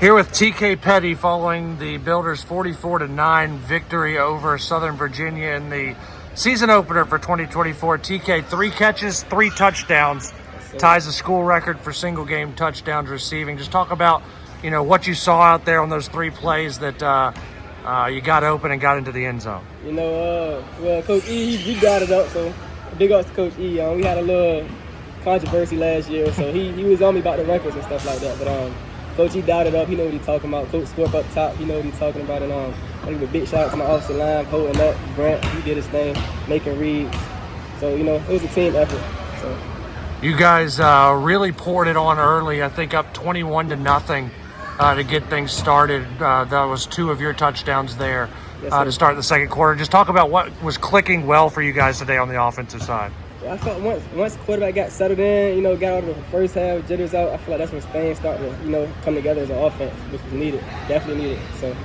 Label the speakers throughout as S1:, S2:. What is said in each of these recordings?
S1: Here with TK Petty following the Builders' 44-9 victory over Southern Virginia in the season opener for 2024. TK, 3 catches, 3 touchdowns, ties the school record for single game touchdowns receiving. Just talk about, what you saw out there on those 3 plays that you got open and got into the end zone.
S2: Well, Coach E, he got it up, so big ups to Coach E. We had a little controversy last year, so he was on me about the records and stuff like that, but Coach E dialed it up. He know what he's talking about. Coach Scorp up top, he know what he's talking about. And I give a big shout out to my offensive line, holding up. Grant, he did his thing, making reads. So, it was a team effort. So
S1: you guys really poured it on early. I think up 21-0 to get things started. That was 2 of your touchdowns there to start the second quarter. Just talk about what was clicking well for you guys today on the offensive side.
S2: I felt once quarterback got settled in, got out of the first half, jitters out, I feel like that's when things started to, come together as an offense, which was needed, definitely needed. So,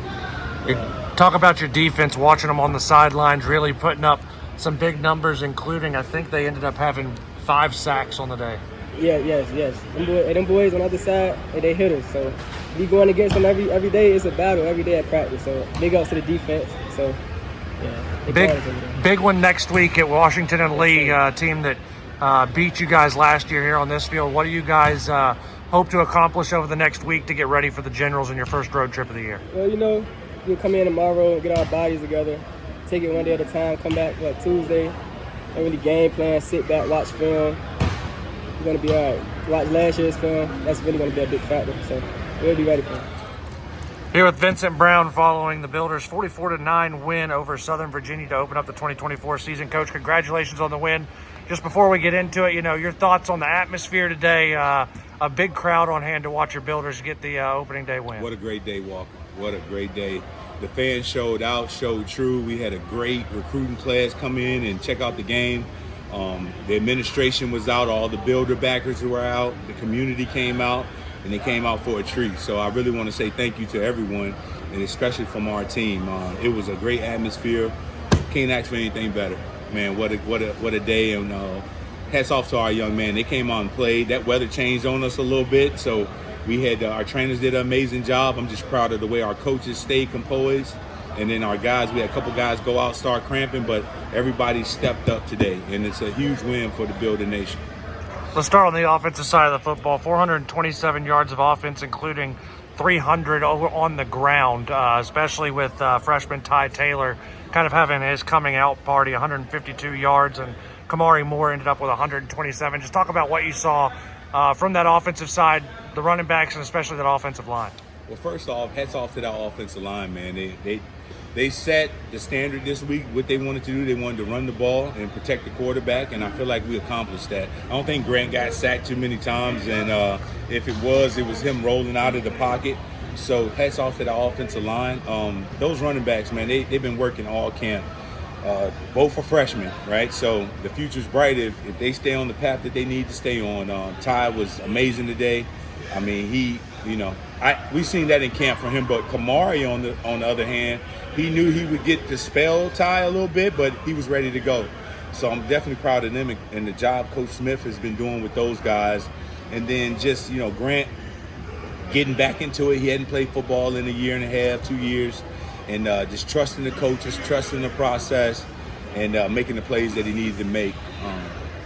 S1: Talk about your defense, watching them on the sidelines, really putting up some big numbers, including, I think they ended up having 5 sacks on the day.
S2: Yes. Them boys on the other side, they hitters. So, we going against them every day. It's a battle every day at practice. So, big ups to the defense. So,
S1: Big one next week at Washington and Lee, team that beat you guys last year here on this field. What do you guys hope to accomplish over the next week to get ready for the Generals in your first road trip of the year?
S2: Well, we'll come in tomorrow, get our bodies together, take it one day at a time, come back Tuesday, don't really game plan, sit back, watch film. We're going to be all right. Watch last year's film, that's really going to be a big factor. So we'll be ready for it.
S1: Here with Vincent Brown following the Builders' 44-9 win over Southern Virginia to open up the 2024 season. Coach, congratulations on the win. Just before we get into it, your thoughts on the atmosphere today. A big crowd on hand to watch your Builders get the opening day win.
S3: What a great day, Walker. What a great day. The fans showed out, showed true. We had a great recruiting class come in and check out the game. The administration was out. All the Builder backers were out. The community came out. And they came out for a treat. So I really want to say thank you to everyone, and especially from our team. It was a great atmosphere. Can't ask for anything better. Man, what a day, and hats off to our young man. They came out and played. That weather changed on us a little bit, so we had our trainers did an amazing job. I'm just proud of the way our coaches stayed composed. And then our guys, we had a couple guys go out, start cramping, but everybody stepped up today, and it's a huge win for the Builder Nation.
S1: Let's start on the offensive side of the football. 427 yards of offense, including 300 on the ground, especially with freshman Ty Taylor kind of having his coming out party, 152 yards, and Kamari Moore ended up with 127. Just talk about what you saw from that offensive side, the running backs, and especially that offensive line.
S3: Well, first off, hats off to that offensive line, man. They set the standard this week, what they wanted to do. They wanted to run the ball and protect the quarterback, and I feel like we accomplished that. I don't think Grant got sacked too many times, and if it was him rolling out of the pocket. So hats off to the offensive line. Those running backs, man, they've been working all camp. Both are freshmen, right? So the future's bright if they stay on the path that they need to stay on. Ty was amazing today. I mean, we've seen that in camp from him, but Kamari on the other hand, he knew he would get to spell Ty a little bit, but he was ready to go. So I'm definitely proud of them and the job Coach Smith has been doing with those guys. And then just, Grant getting back into it. He hadn't played football in a year and a half, 2 years, and just trusting the coaches, trusting the process, and making the plays that he needed to make.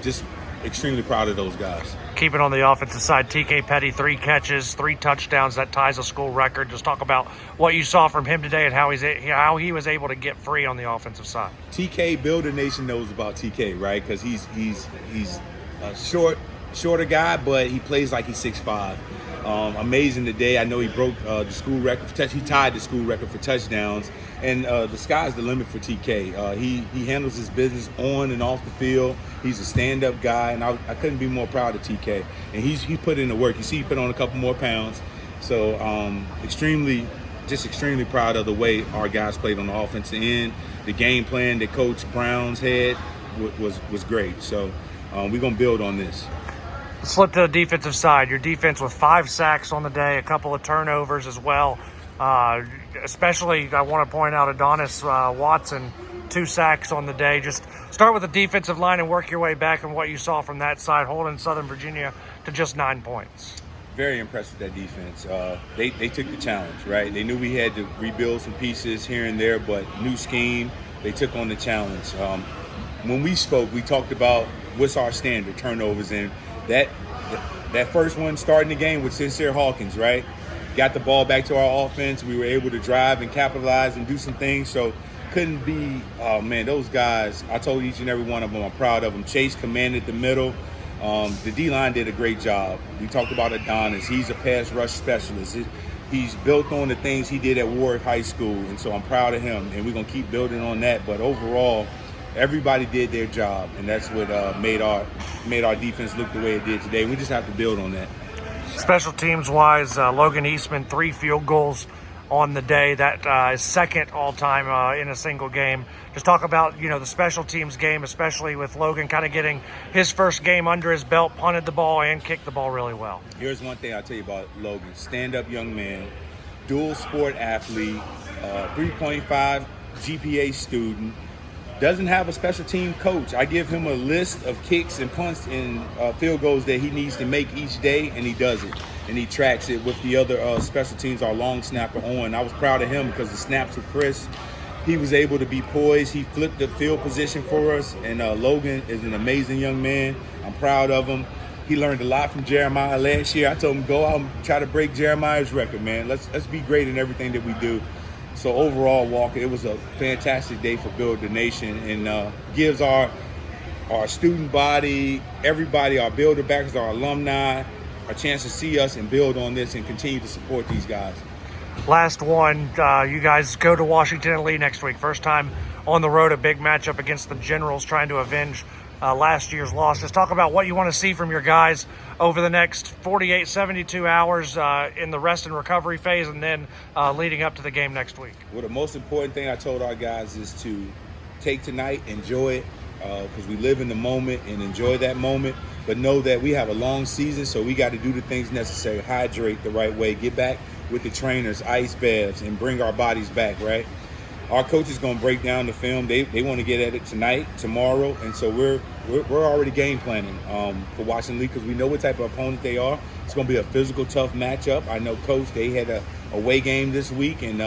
S3: Just extremely proud of those guys.
S1: Keeping on the offensive side, TK Petty, 3 catches, 3 touchdowns. That ties a school record. Just talk about what you saw from him today and how he was able to get free on the offensive side.
S3: TK, Builder Nation knows about TK, right? Because he's a shorter guy, but he plays like he's 6'5". Amazing today. I know he broke the school record for he tied the school record for touchdowns, and the sky's the limit for TK. He handles his business on and off the field. He's a stand-up guy, and I couldn't be more proud of TK. And he put in the work. You see, he put on a couple more pounds. So extremely proud of the way our guys played on the offensive end. The game plan that Coach Brown's had was great. So we're gonna build on this.
S1: Let's flip to the defensive side. Your defense with 5 sacks on the day, a couple of turnovers as well. Especially, I want to point out Adonis Watson, 2 sacks on the day. Just start with the defensive line and work your way back and what you saw from that side, holding Southern Virginia to just 9 points.
S3: Very impressed with that defense. They took the challenge, right? They knew we had to rebuild some pieces here and there, but new scheme, they took on the challenge. When we spoke, we talked about what's our standard, turnovers, and that first one starting the game with Sincere Hawkins, right? Got the ball back to our offense. We were able to drive and capitalize and do some things. So couldn't be, oh man, those guys, I told each and every one of them, I'm proud of them. Chase commanded the middle. The D-line did a great job. We talked about Adonis. He's a pass rush specialist. He's built on the things he did at Warwick High School, and so I'm proud of him, and we're going to keep building on that. But overall, everybody did their job, and that's what made our defense look the way it did today. We just have to build on that.
S1: Special teams wise, Logan Eastman, 3 field goals on the day. That is second all-time in a single game. Just talk about, the special teams game, especially with Logan kind of getting his first game under his belt, punted the ball and kicked the ball really well.
S3: Here's one thing I'll tell you about Logan. Stand-up young man, dual sport athlete, 3.5 GPA student, doesn't have a special team coach. I give him a list of kicks and punts and field goals that he needs to make each day, and he does it. And he tracks it with the other special teams, our long snapper on. I was proud of him because the snaps were crisp. He was able to be poised. He flipped the field position for us. And Logan is an amazing young man. I'm proud of him. He learned a lot from Jeremiah last year. I told him, go out and try to break Jeremiah's record, man. Let's be great in everything that we do. So overall, Walker, it was a fantastic day for Build the Nation, and gives our student body, everybody, our builder backers, our alumni, a chance to see us and build on this and continue to support these guys.
S1: Last one, you guys go to Washington and Lee next week. First time on the road, a big matchup against the Generals, trying to avenge last year's loss. Just talk about what you want to see from your guys over the next 48, 72 hours in the rest and recovery phase, and then leading up to the game next week.
S3: Well, the most important thing I told our guys is to take tonight, enjoy it, because we live in the moment, and enjoy that moment. But know that we have a long season, so we got to do the things necessary, hydrate the right way, get back with the trainers, ice baths, and bring our bodies back, right? Our coach is going to break down the film. They want to get at it tonight, tomorrow, and so we're already game planning for Washington Lee because we know what type of opponent they are. It's going to be a physical, tough matchup. I know, Coach, they had a away game this week, and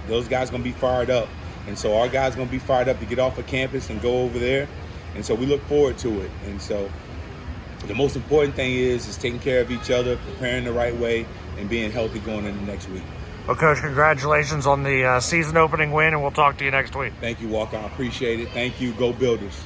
S3: those guys going to be fired up. And so our guys going to be fired up to get off of campus and go over there. And so we look forward to it. And so the most important thing is taking care of each other, preparing the right way, and being healthy going into next week.
S1: Well, Coach, congratulations on the season opening win, and we'll talk to you next week.
S3: Thank you, Walker. I appreciate it. Thank you. Go Builders.